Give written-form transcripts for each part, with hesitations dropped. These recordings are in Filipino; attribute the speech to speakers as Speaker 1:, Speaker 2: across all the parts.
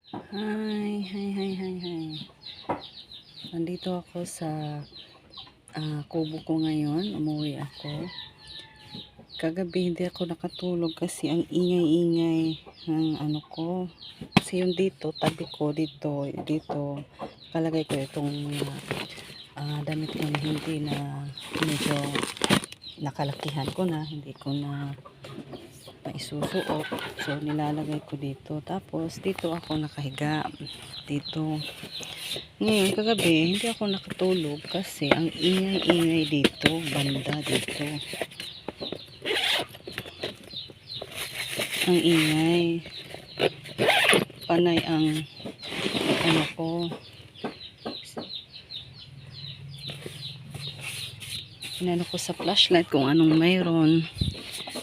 Speaker 1: Hi, hi, hi, hi, hi. Nandito ako sa kubo ko ngayon. Umuwi ako. Kagabi hindi ako nakatulog kasi ang ingay-ingay ng ano ko. Kasi yung dito, tabi ko, dito. Kalagay ko itong damit ko na hindi na medyo nakalakihan ko na. Hindi ko na maisusuot. So, nilalagay ko dito. Tapos, dito ako nakahiga. Dito. Ngayon, kagabi, hindi ako nakatulog kasi ang ingay-ingay dito. Banda dito. Ang ingay. Panay ang ano ko. Inano ko sa flashlight kung anong mayroon.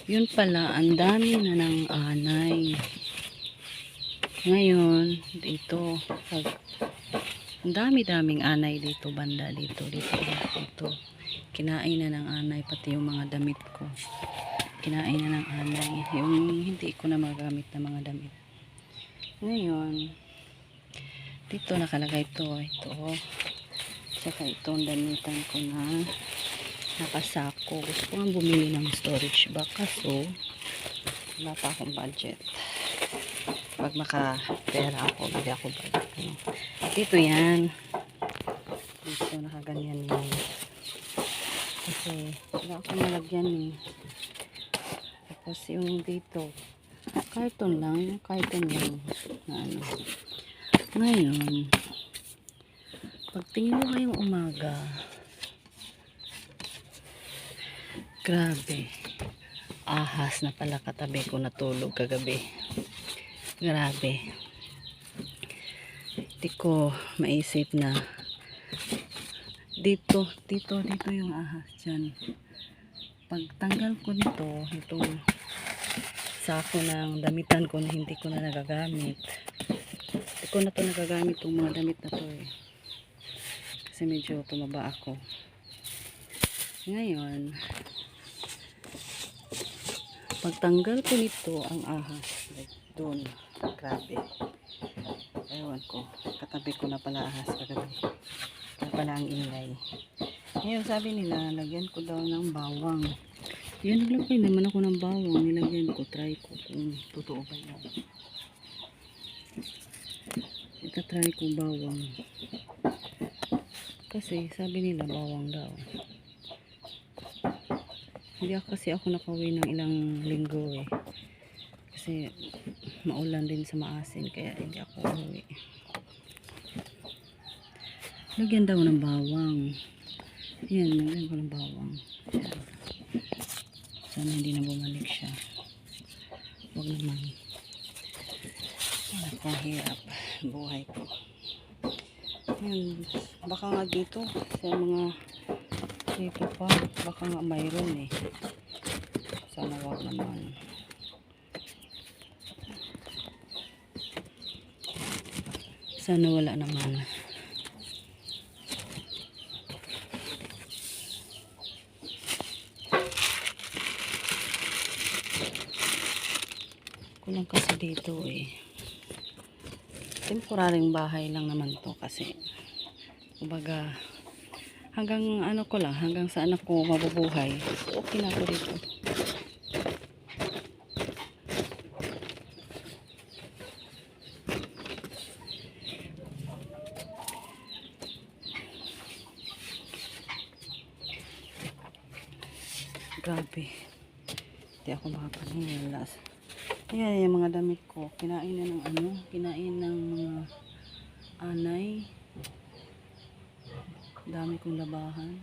Speaker 1: Yun pala, ang dami na ng anay. Ngayon, dito, ang dami-daming anay dito, banda dito. Kinain na ng anay, pati yung mga damit ko. Kinain na ng anay. Yung hindi ko na magamit na mga damit. Ngayon, dito nakalagay ito. Saka itong damitan ko na nakasako. Gusto ko nga bumili ng storage bag kaso wala pa akong budget. Pag makapera ako, bili ako bag. Dito yan. Dito nakaganyan yan. Kasi wala akong malagyan eh. Tapos yung dito, karton lang. Karton yan. Na ano. Ngayon, pagtingin mo ngayong umaga, grabe. Ahas na pala katabi ko natulog kagabi. Grabe. Hindi ko maisip na dito yung ahas dyan. Pagtanggal ko nito, itong sako ng damitan ko na hindi ko na nagagamit. Hindi ko na to nagagamit itong mga damit na to eh. Kasi medyo tumaba ako. Ngayon, pagtanggal ko nito ang ahas like doon, grabe, ewan ko, katabi ko na pala ahas kagabi, kaya pala ang ingay. Ngayon sabi nila lagyan ko daw ng bawang. Yun, naglagay naman ako ng bawang, nilagyan ko, try ko kung totoo ba yun. Itatry ko bawang kasi sabi nila bawang daw. Hindi kasi ako nakauwi ng ilang linggo eh. Kasi maulan din sa maasin kaya hindi ako uwi. Lagyan daw ng bawang. Yan, lagyan ko ng bawang. Yan. Sana hindi na bumalik siya. Huwag naman. Nakahirap buhay ko. Yan. Baka nga dito sa mga dito pa. Baka nga mayroon eh. Sana wag naman. Sana wala naman. Kulang kasi dito eh. Temporaryong bahay lang naman to kasi kumbaga hanggang ano ko lang, hanggang sa anak ko mabubuhay. So, okay na ako dito. Grabe. Hindi ako makapanilas. Ayan, yung mga damit ko. Kinain na ng ano, kinain ng mga anay. Dami kong labahan.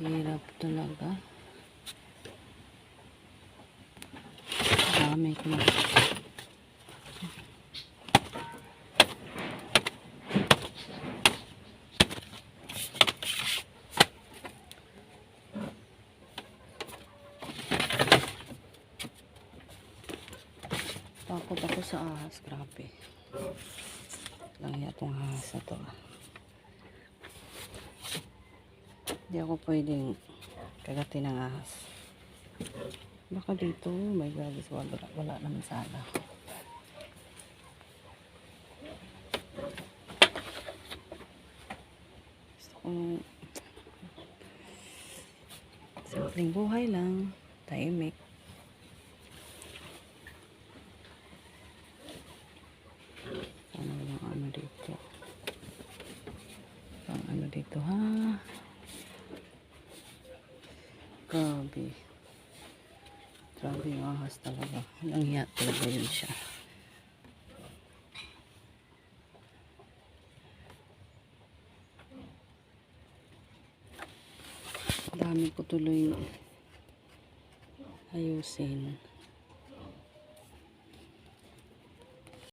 Speaker 1: Hirap talaga. Dami ko na. Takot ako sa ahas. Grabe. Langya itong ahas na to. Hindi ako pwedeng kagatin ng ahas. Baka dito, oh my God, wala naman sana. Gusto kong simpleng buhay lang, tahimik. Ano yung ano dito? Ang ano dito ha? Grabe. Grabe yung ahas talaga. Langya talaga yun siya. Dami ko tuloy ayusin.